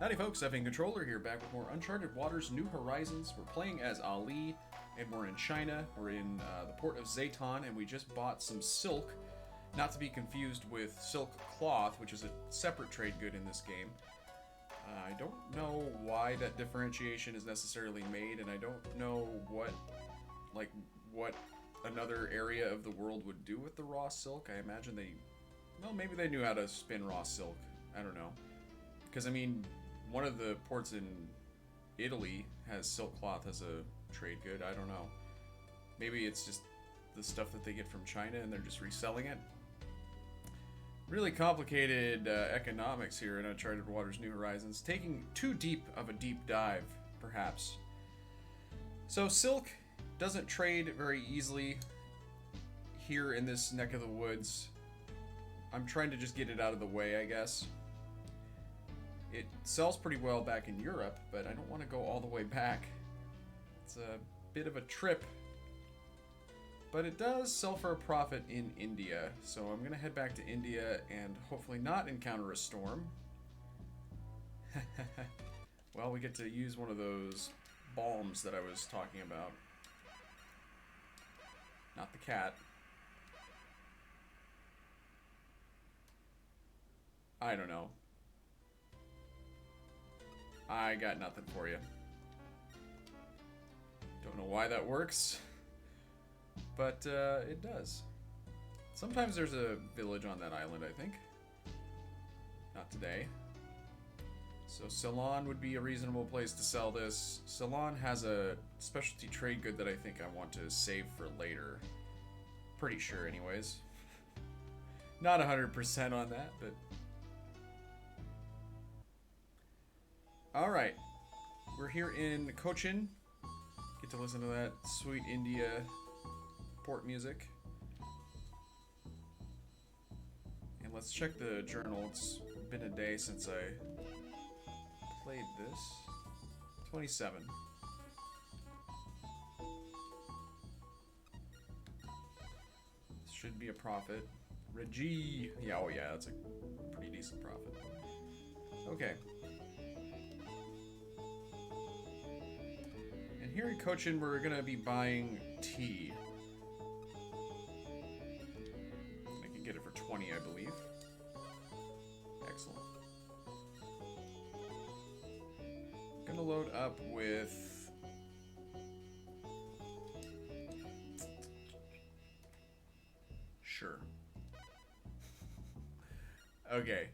Howdy folks, Effing Controller here, back with more Uncharted Waters New Horizons. We're playing as Ali, and we're in China. We're in the port of Ceylon, and we just bought some silk, not to be confused with silk cloth, which is a separate trade good in this game. I don't know why that differentiation is necessarily made, and I don't know what another area of the world would do with the raw silk. I imagine maybe they knew how to spin raw silk. I don't know. Because, I mean, one of the ports in Italy has silk cloth as a trade good. I don't know. Maybe it's just the stuff that they get from China and they're just reselling it. Really complicated economics here in Uncharted Waters New Horizons. Taking too deep of a deep dive, perhaps. So, silk doesn't trade very easily here in this neck of the woods. I'm trying to just get it out of the way, I guess. It sells pretty well back in Europe, but I don't want to go all the way back. It's a bit of a trip. But it does sell for a profit in India, so I'm going to head back to India and hopefully not encounter a storm. Well, we get to use one of those balms that I was talking about. Not the cat. I don't know. I got nothing for you. Don't know why that works, but it does. Sometimes there's a village on that island, I think. Not today. So Ceylon would be a reasonable place to sell this. Ceylon has a specialty trade good that I think I want to save for later. Pretty sure anyways. Not 100% on that, but... Alright, we're here in Cochin. Get to listen to that sweet India port music. And let's check the journal. It's been a day since I played this. 27. This should be a profit. Reggie! Yeah, oh yeah, that's a pretty decent profit. Okay. Here in Cochin, we're going to be buying tea. I can get it for 20, I believe. Excellent. Going to load up with... Sure. Okay.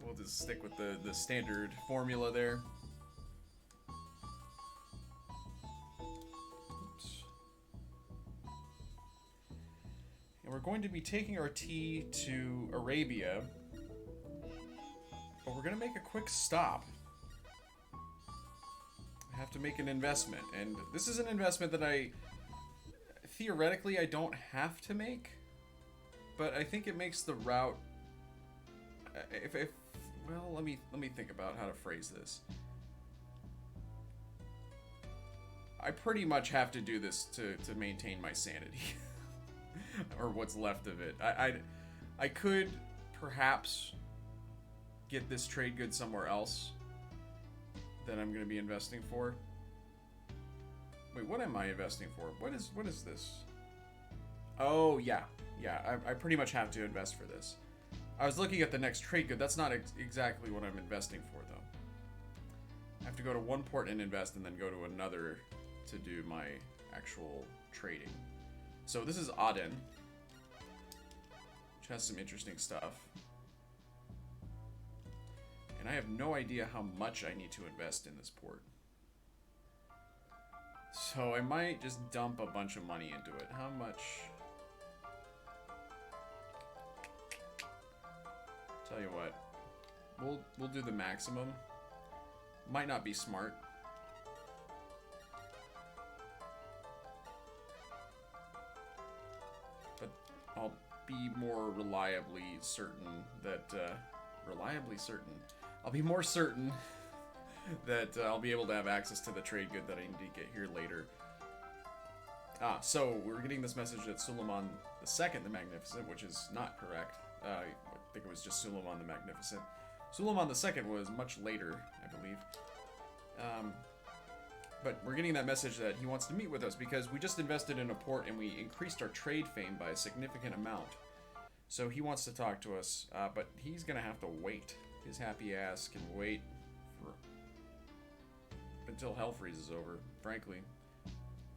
We'll just stick with the standard formula there. And we're going to be taking our tea to Arabia, but we're going to make a quick stop. I have to make an investment, and this is an investment that theoretically I don't have to make, but I think it makes the route, well, let me think about how to phrase this. I pretty much have to do this to maintain my sanity. Or what's left of it. I could perhaps get this trade good somewhere else that I'm going to be investing for. Wait, what am I investing for? What is this? Oh, yeah. Yeah, I pretty much have to invest for this. I was looking at the next trade good. That's not exactly what I'm investing for, though. I have to go to one port and invest, and then go to another to do my actual trading. So this is Aden, which has some interesting stuff. And I have no idea how much I need to invest in this port. So I might just dump a bunch of money into it. How much? Tell you what, we'll do the maximum. Might not be smart. But I'll be more reliably certain that, I'll be more certain that I'll be able to have access to the trade good that I need to get here later. So we're getting this message that Suleiman II the Magnificent, which is not correct. I think it was just Suleiman the Magnificent. Suleiman II was much later, I believe. But we're getting that message that he wants to meet with us because we just invested in a port and we increased our trade fame by a significant amount. So he wants to talk to us, but he's going to have to wait. His happy ass can wait until hell freezes over, frankly.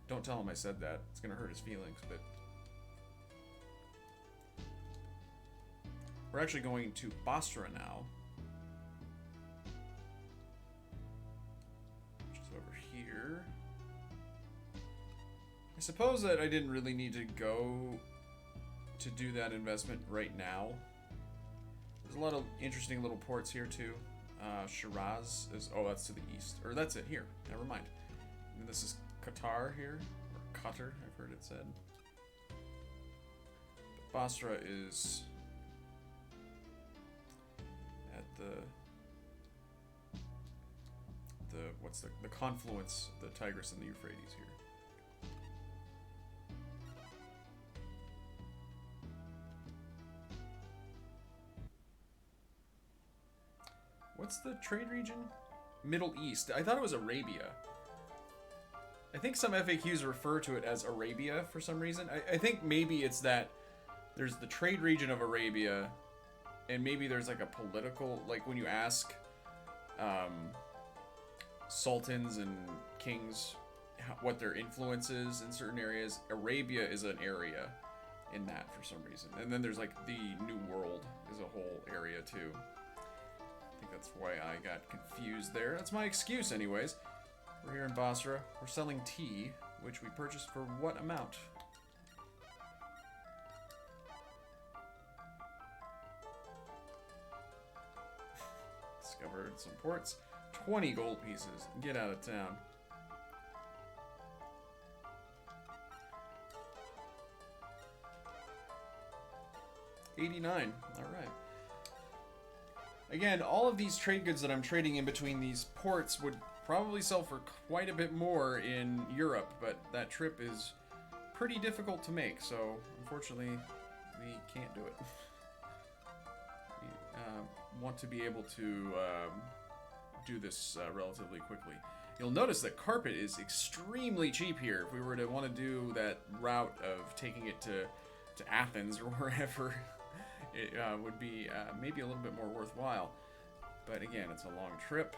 Don't tell him I said that. It's going to hurt his feelings, but... We're actually going to Basra now. Which is over here. I suppose that I didn't really need to go to do that investment right now. There's a lot of interesting little ports here too. Shiraz is... Oh, that's to the east. Or that's it here. Never mind. And this is Qatar here. Or Qatar, I've heard it said. But Basra is... at the confluence of the Tigris and the Euphrates here. What's the trade region? Middle East. I thought it was Arabia. I think some FAQs refer to it as Arabia for some reason. I think maybe it's that there's the trade region of Arabia, and maybe there's like a political, like when you ask sultans and kings what their influence is in certain areas, Arabia is an area in that for some reason. And then there's like the New World is a whole area too. I think that's why I got confused there. That's my excuse anyways. We're here in Basra. We're selling tea, which we purchased for what amount? Discovered some ports. 20 gold pieces. Get out of town. $89. Alright. Again, all of these trade goods that I'm trading in between these ports would probably sell for quite a bit more in Europe, but that trip is pretty difficult to make, so unfortunately we can't do it. We want to be able to do this relatively quickly. You'll notice that carpet is extremely cheap here. If we were to want to do that route of taking it to Athens or wherever, it would be maybe a little bit more worthwhile. But again, it's a long trip.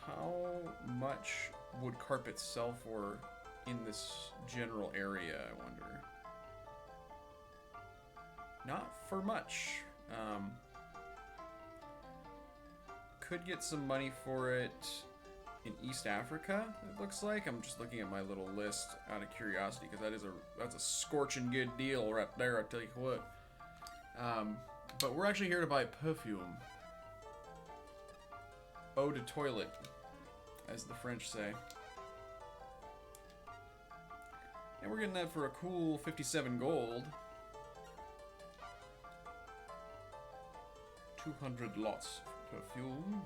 How much would carpet sell for in this general area, I wonder? Not for much. Could get some money for it in East Africa, it looks like. I'm just looking at my little list out of curiosity, because that's a scorching good deal right there, I tell you what. But we're actually here to buy perfume. Eau de toilette, as the French say. And we're getting that for a cool 57 gold. 200 lots of perfume.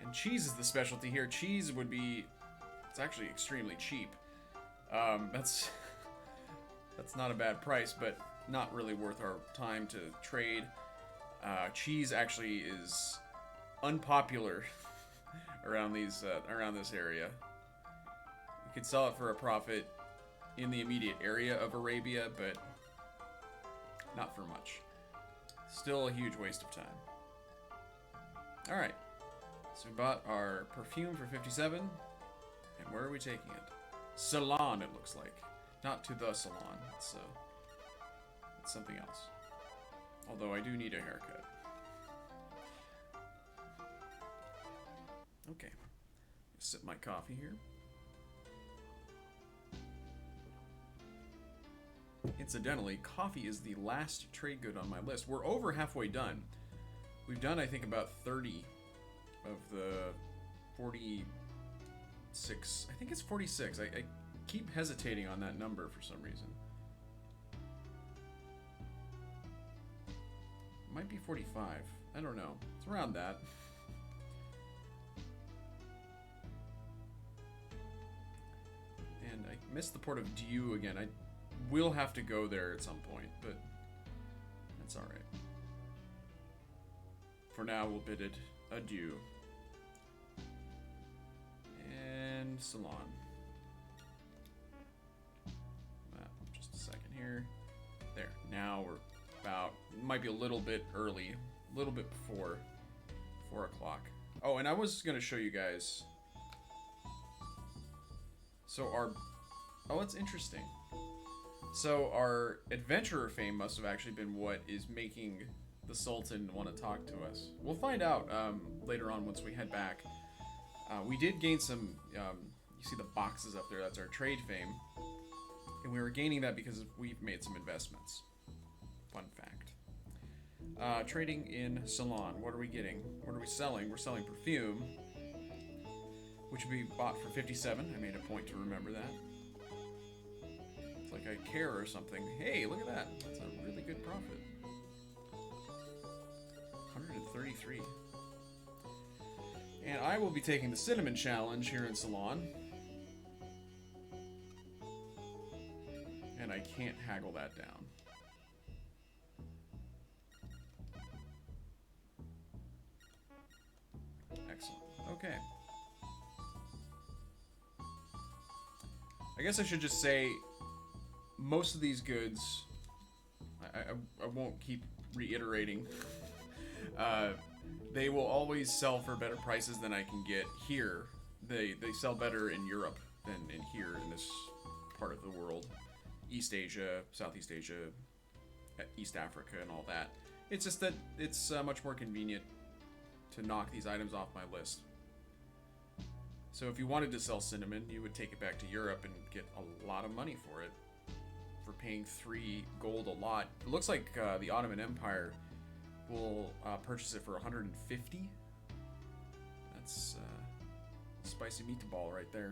And cheese is the specialty here. Cheese would be... It's actually extremely cheap. That's not a bad price, but not really worth our time to trade. Cheese actually is unpopular around this area. We could sell it for a profit in the immediate area of Arabia, but not for much. Still a huge waste of time. Alright, so we bought our perfume for 57, and where are we taking it? Ceylon, it looks like. Not to the salon, it's something else. Although I do need a haircut. Okay. Sip my coffee here. Incidentally, coffee is the last trade good on my list. We're over halfway done. We've done, I think, about 30 of the 46. I think it's 46. I keep hesitating on that number for some reason. Might be 45. I don't know. It's around that. And I missed the port of Diu again. I will have to go there at some point, but That's alright. For now, we'll bid it adieu. And Ceylon. Just a second here. There. Now we're about... Might be a little bit early. A little bit before 4 o'clock. Oh, and I was going to show you guys... So our... Oh, it's interesting. So our adventurer fame must have actually been what is making the Sultan want to talk to us. We'll find out later on once we head back. We did gain some, you see the boxes up there, that's our trade fame. And we were gaining that because we've made some investments. Fun fact. Trading in Ceylon. What are we getting? What are we selling? We're selling perfume, which we bought for 57. I made a point to remember that. It's like I care or something. Hey, look at that. That's a really good profit. 133. And I will be taking the cinnamon challenge here in Ceylon. And I can't haggle that down. Excellent. Okay. I guess I should just say most of these goods, I won't keep reiterating. They will always sell for better prices than I can get here. They sell better in Europe than in here in this part of the world. East Asia, Southeast Asia, East Africa, and all that. It's just that it's much more convenient to knock these items off my list. So if you wanted to sell cinnamon, you would take it back to Europe and get a lot of money for it. For paying 3 gold a lot. It looks like the Ottoman Empire will purchase it for 150. That's spicy meatball right there.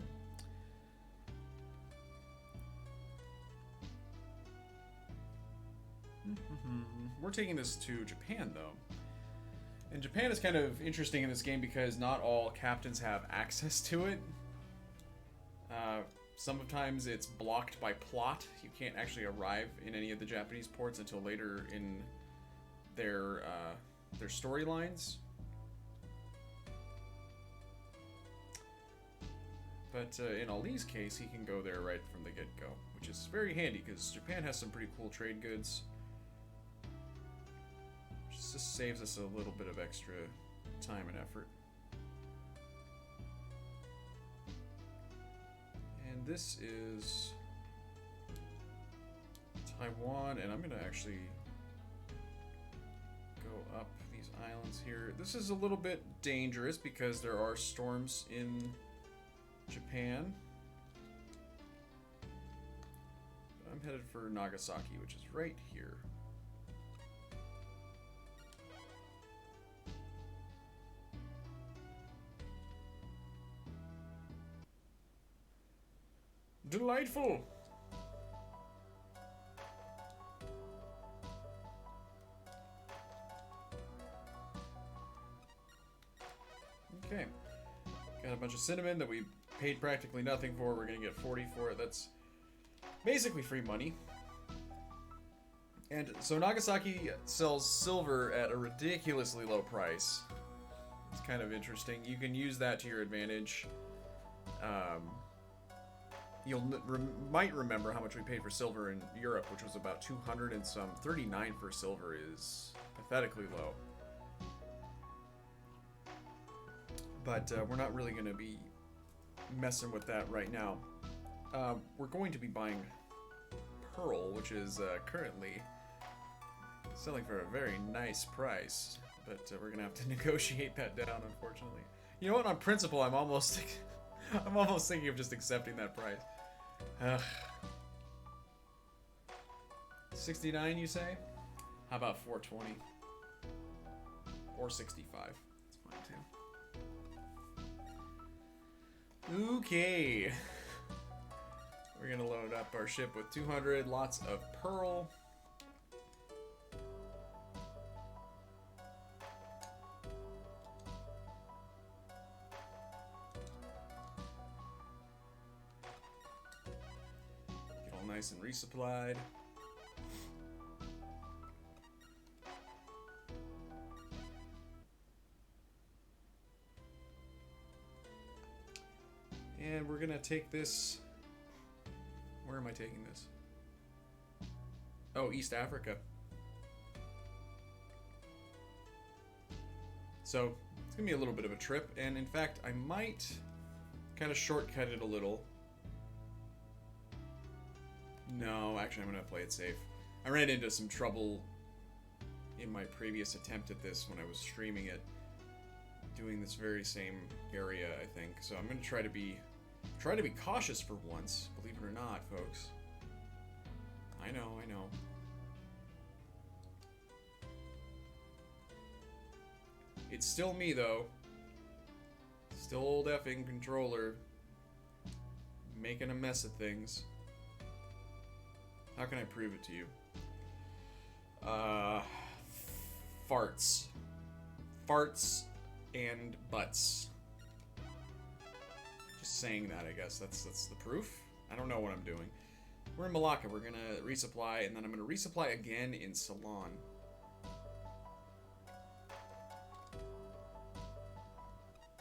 We're taking this to Japan, though. And Japan is kind of interesting in this game because not all captains have access to it. Sometimes it's blocked by plot. You can't actually arrive in any of the Japanese ports until later in their storylines. But in Ali's case, he can go there right from the get-go, which is very handy because Japan has some pretty cool trade goods. Just saves us a little bit of extra time and effort. And this is Taiwan, and I'm going to actually go up these islands here. This is a little bit dangerous because there are storms in Japan. But I'm headed for Nagasaki, which is right here. Delightful! Okay. Got a bunch of cinnamon that we paid practically nothing for. We're gonna get 40 for it. That's basically free money. And so Nagasaki sells silver at a ridiculously low price. It's kind of interesting. You can use that to your advantage. You might remember how much we paid for silver in Europe, which was about 200 and some. 39 for silver is pathetically low. But we're not really going to be messing with that right now. We're going to be buying pearl, which is currently selling for a very nice price. But we're going to have to negotiate that down, unfortunately. You know what? On principle, I'm almost thinking of just accepting that price. Ugh. 69, you say? How about 420? Or 65. That's fine too. Okay. We're gonna load up our ship with 200, lots of pearl. Nice and resupplied. And we're gonna take this... Where am I taking this? Oh, East Africa. So, it's gonna be a little bit of a trip, and in fact, I might kind of shortcut it a little. No, actually, I'm gonna play it safe. I ran into some trouble in my previous attempt at this when I was streaming it, doing this very same area, I think. So I'm gonna try to be cautious for once, believe it or not, folks. I know. It's still me, though. Still old effing controller. Making a mess of things. How can I prove it to you? Farts. Farts and butts. Just saying that, I guess. That's the proof. I don't know what I'm doing. We're in Malacca. We're gonna resupply, and then I'm gonna resupply again in Ceylon.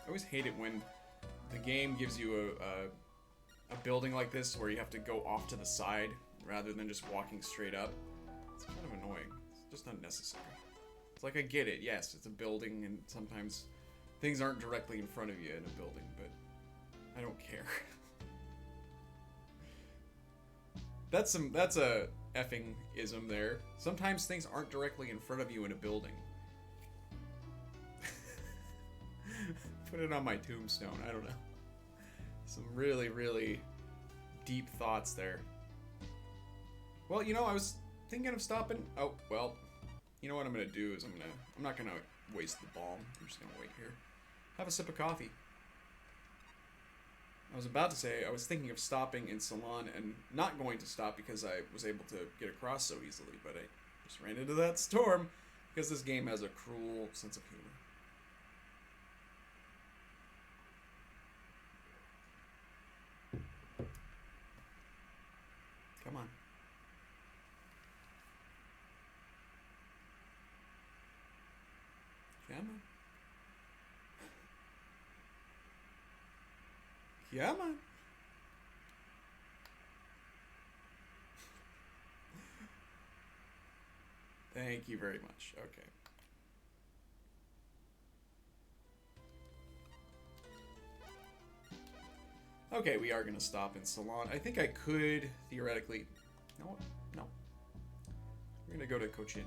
I always hate it when the game gives you a building like this where you have to go off to the side rather than just walking straight up. It's kind of annoying. It's just unnecessary. It's like, I get it, yes, it's a building, and sometimes things aren't directly in front of you in a building, but I don't care. That's a effing ism there. Sometimes things aren't directly in front of you in a building. Put it on my tombstone, I don't know. Some really, really deep thoughts there. Well, you know, I was thinking of stopping. Oh, well, you know what I'm gonna do is I'm not gonna waste the bomb. I'm just gonna wait here. Have a sip of coffee. I was about to say, I was thinking of stopping in Ceylon and not going to stop because I was able to get across so easily, but I just ran into that storm because this game has a cruel sense of humor. Come on. Come on. Come on. Thank you very much. Okay. Okay, we are going to stop in Ceylon. I think I could, theoretically... No. We're going to go to Cochin.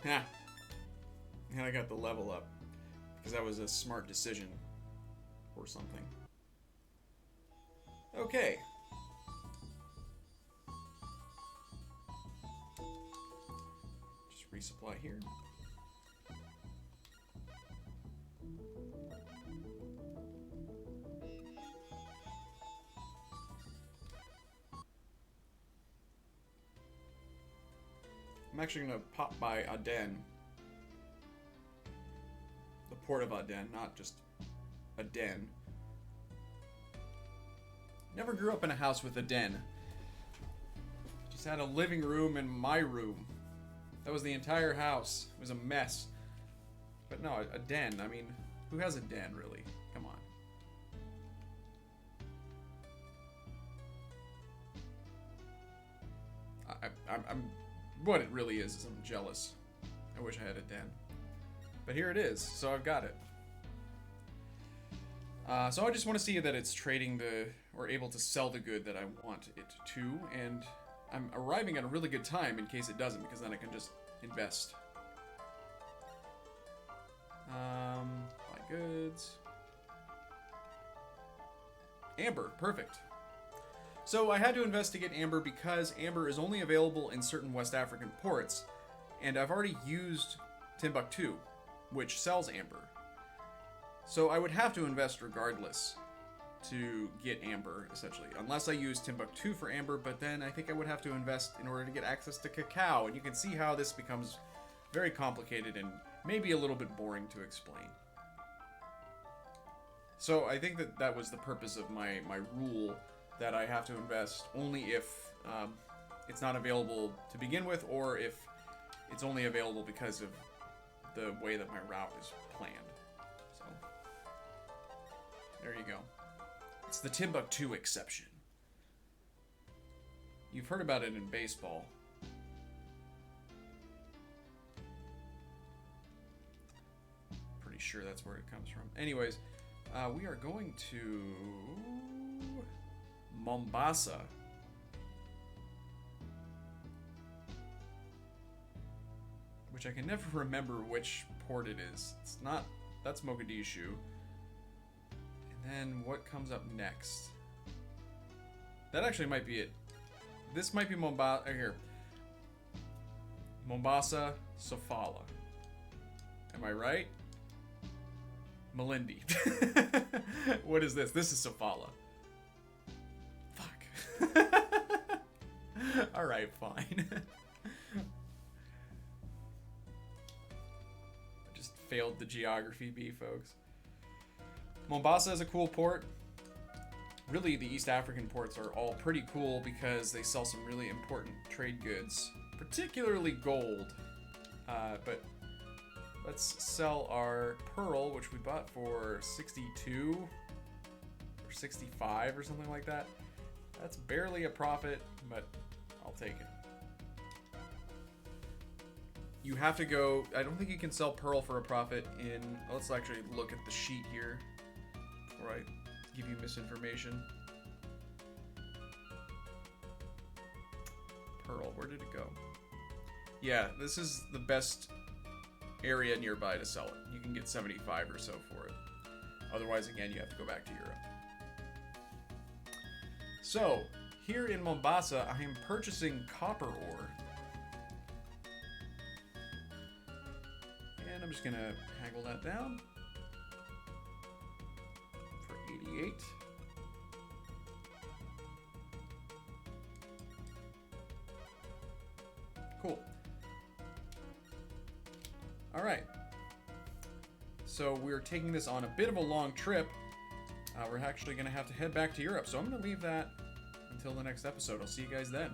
Ha! And I got the level up. Because that was a smart decision. Or something. Okay. Just resupply here. I'm actually going to pop by Aden. The port of Aden, not just Aden. Never grew up in a house with a den. Just had a living room and my room. That was the entire house. It was a mess. But no, a den. I mean, who has a den, really? Come on. I'm what it really is I'm jealous. I wish I had a den. But here it is, so I've got it. So I just want to see that it's trading or able to sell the good that I want it to, and I'm arriving at a really good time in case it doesn't, because then I can just invest. Buy goods. Amber, perfect. So I had to investigate amber because amber is only available in certain West African ports, and I've already used Timbuktu, which sells amber. So I would have to invest regardless to get amber, essentially, unless I use Timbuktu for amber, but then I think I would have to invest in order to get access to cacao, and you can see how this becomes very complicated and maybe a little bit boring to explain. So I think that was the purpose of my rule, that I have to invest only if it's not available to begin with, or if it's only available because of the way that my route is planned. So There you go. It's the Timbuktu exception. You've heard about it in baseball. Pretty sure that's where it comes from. Anyways, we are going to Mombasa. Which I can never remember which port it is. It's not... That's Mogadishu. And then what comes up next? That actually might be it. This might be Mombasa. Here. Mombasa, Sofala. Am I right? Malindi. What is this? This is Sofala. Fuck. Alright, fine. Failed the geography bee, folks. Mombasa is a cool port. Really, the East African ports are all pretty cool because they sell some really important trade goods, particularly gold. But let's sell our pearl, which we bought for 62 or 65 or something like that. That's barely a profit, but I'll take it. You have to go... I don't think you can sell pearl for a profit in... Let's actually look at the sheet here before I give you misinformation. Pearl, where did it go? Yeah, this is the best area nearby to sell it. You can get 75 or so for it. Otherwise, again, you have to go back to Europe. So, here in Mombasa, I am purchasing copper ore. And I'm just gonna haggle that down for 88. Cool. All right. So we're taking this on a bit of a long trip. We're actually gonna have to head back to Europe. So I'm gonna leave that until the next episode. I'll see you guys then.